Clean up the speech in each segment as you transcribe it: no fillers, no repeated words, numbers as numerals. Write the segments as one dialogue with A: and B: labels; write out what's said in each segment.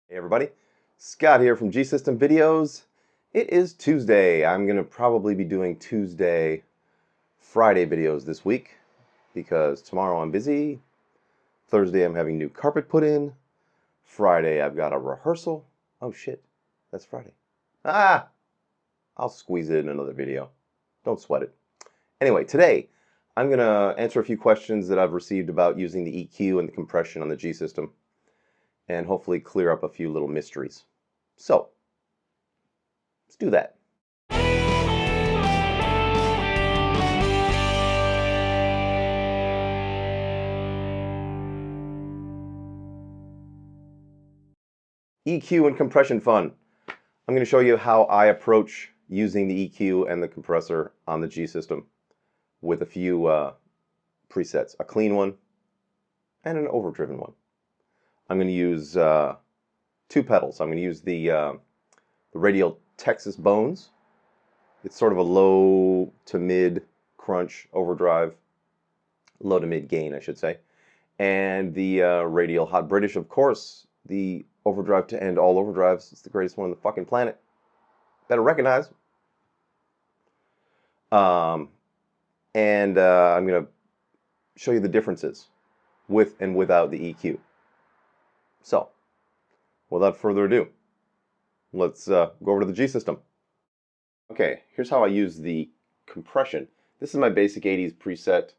A: Hey everybody, Scott here from G System Videos. It is Tuesday. I'm going to probably be doing Tuesday, Friday videos this week because tomorrow I'm busy. Thursday I'm having new carpet put in. Friday I've got a rehearsal. Oh shit, that's Friday. Ah! I'll squeeze it in another video. Don't sweat it. Anyway, today I'm going to answer a few questions that I've received about using the EQ and the compression on the G System, and hopefully clear up a few little mysteries. So, let's do that. EQ and compression fun. I'm going to show you how I approach using the EQ and the compressor on the G System with a few presets, a clean one and an overdriven one. I'm going to use two pedals. I'm going to use the Radial Texas Bones. It's sort of a low to mid crunch overdrive, low to mid gain, I should say. And the Radial Hot British, of course, the overdrive to end all overdrives. It's the greatest one on the fucking planet. Better recognize. I'm going to show you the differences with and without the EQ. So, without further ado, let's go over to the G System. Okay, here's how I use the compression. This is my basic 80s preset.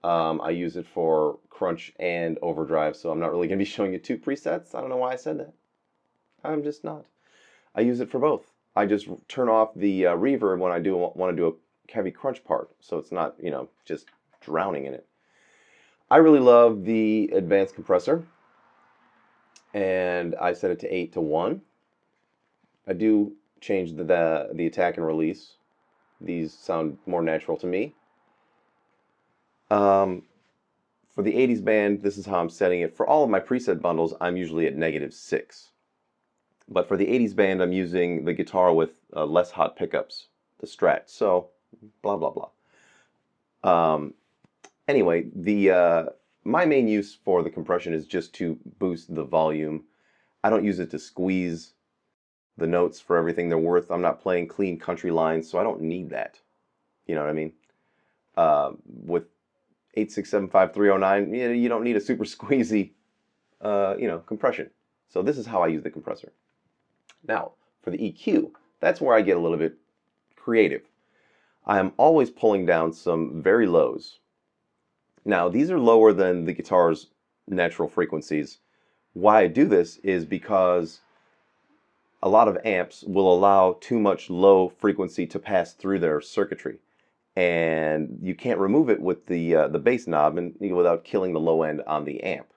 A: I use it for crunch and overdrive, so I'm not really going to be showing you two presets. I don't know why I said that. I'm just not. I use it for both. I just turn off the reverb when I want to do a heavy crunch part, so it's not, just drowning in it. I really love the advanced compressor, and I set it to 8 to 1. I do change the attack and release. These sound more natural to me. For the 80s band, this is how I'm setting it. For all of my preset bundles, I'm usually at -6. But for the 80s band, I'm using the guitar with less hot pickups, the Strat. So, blah, blah, blah. Anyway, my main use for the compression is just to boost the volume. I don't use it to squeeze the notes for everything they're worth. I'm not playing clean country lines, so I don't need that. You know what I mean? With 8675309, you don't need a super squeezy, compression. So this is how I use the compressor. Now, for the EQ, that's where I get a little bit creative. I am always pulling down some very lows. Now, these are lower than the guitar's natural frequencies. Why I do this is because a lot of amps will allow too much low frequency to pass through their circuitry, and you can't remove it with the bass knob without killing the low end on the amp.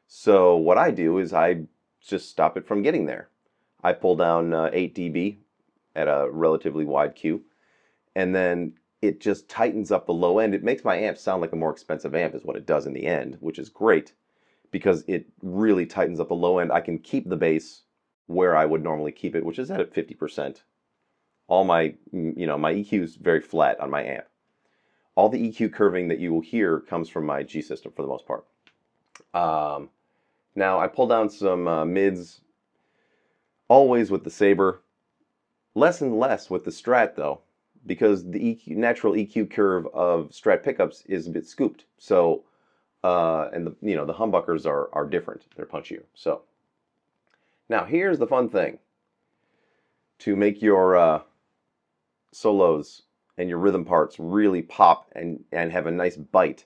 A: So what I do is I just stop it from getting there. I pull down 8 dB at a relatively wide Q, and then it just tightens up the low end. It makes my amp sound like a more expensive amp is what it does in the end, which is great because it really tightens up the low end. I can keep the bass where I would normally keep it, which is at 50%. All my, my EQ is very flat on my amp. All the EQ curving that you will hear comes from my G System for the most part. Now I pull down some mids, always with the Sabre. Less and less with the Strat though, because the natural EQ curve of Strat pickups is a bit scooped. So, and the humbuckers are different. They're punchier. So, now here's the fun thing. To make your solos and your rhythm parts really pop and have a nice bite,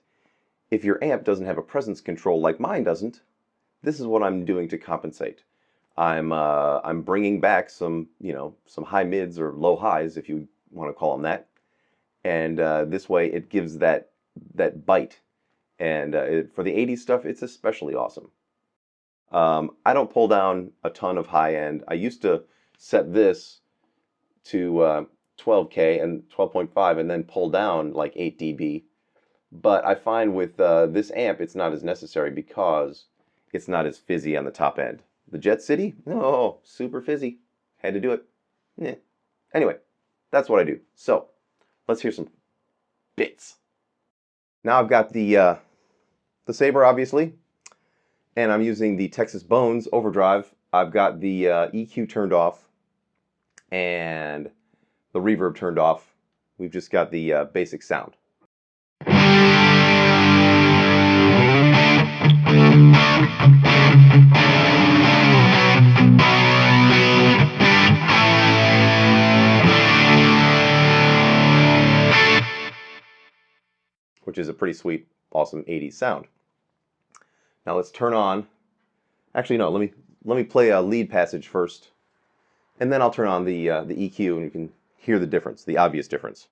A: if your amp doesn't have a presence control like mine doesn't, this is what I'm doing to compensate. I'm bringing back some high mids or low highs, if you want to call them that, and this way it gives that bite. And for the 80s stuff, it's especially awesome. I don't pull down a ton of high end. I used to set this to 12K and 12.5 and then pull down like 8 dB. But I find with this amp, it's not as necessary because it's not as fizzy on the top end. The Jet City? No, super fizzy. Had to do it. Yeah. Anyway, that's what I do. So, let's hear some bits. Now I've got the Sabre, obviously, and I'm using the Texas Bones overdrive. I've got the EQ turned off and the reverb turned off. We've just got the basic sound. Which is a pretty sweet, awesome 80s sound. Now let's turn on. Actually, no. Let me play a lead passage first, and then I'll turn on the EQ, and you can hear the difference, the obvious difference.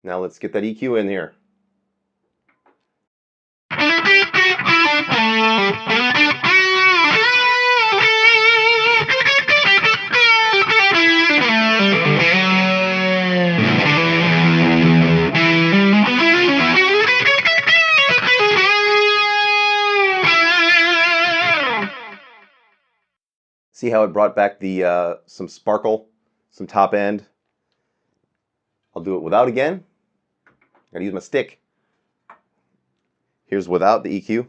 A: Now let's get that EQ in here. See how it brought back the some sparkle, some top end? I'll do it without again. Gotta use my stick. Here's without the EQ.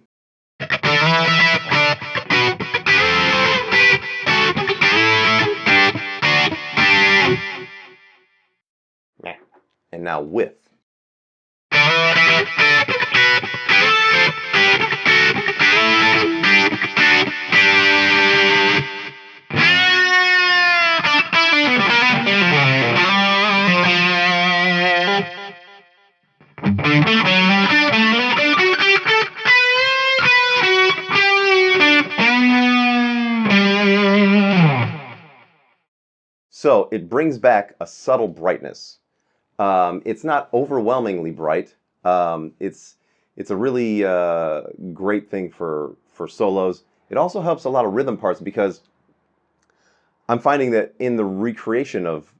A: And now with. So it brings back a subtle brightness. It's not overwhelmingly bright. It's a really great thing for solos. It also helps a lot of rhythm parts because I'm finding that in the recreation of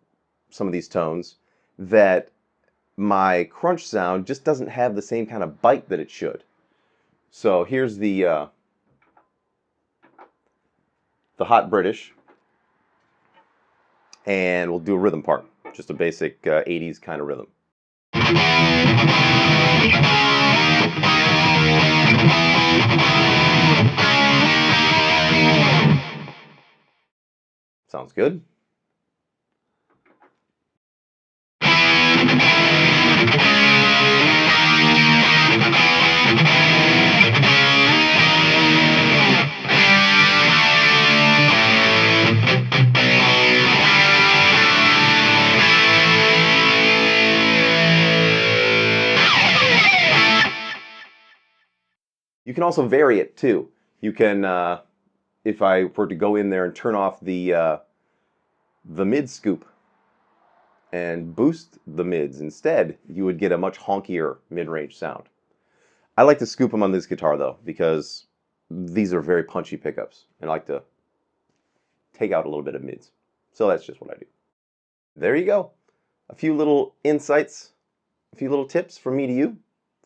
A: some of these tones that my crunch sound just doesn't have the same kind of bite that it should. So here's the Hot British, and we'll do a rhythm part, just a basic 80s kind of rhythm. Sounds good. You can also vary it too. You can, if I were to go in there and turn off the mid scoop and boost the mids instead, you would get a much honkier mid-range sound. I like to scoop them on this guitar though, because these are very punchy pickups, and I like to take out a little bit of mids. So that's just what I do. There you go. A few little insights, a few little tips from me to you,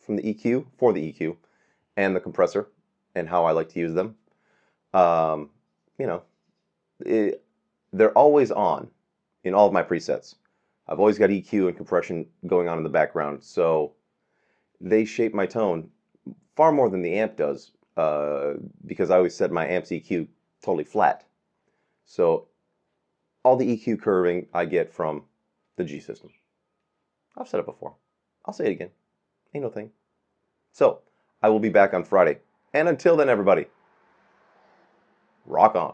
A: from the EQ, for the EQ, and the compressor, and how I like to use them. They're always on in all of my presets. I've always got EQ and compression going on in the background, so they shape my tone far more than the amp does, because I always set my amp's EQ totally flat. So all the EQ curving I get from the G system. I've said it before. I'll say it again. Ain't no thing. So I will be back on Friday. And until then, everybody, rock on.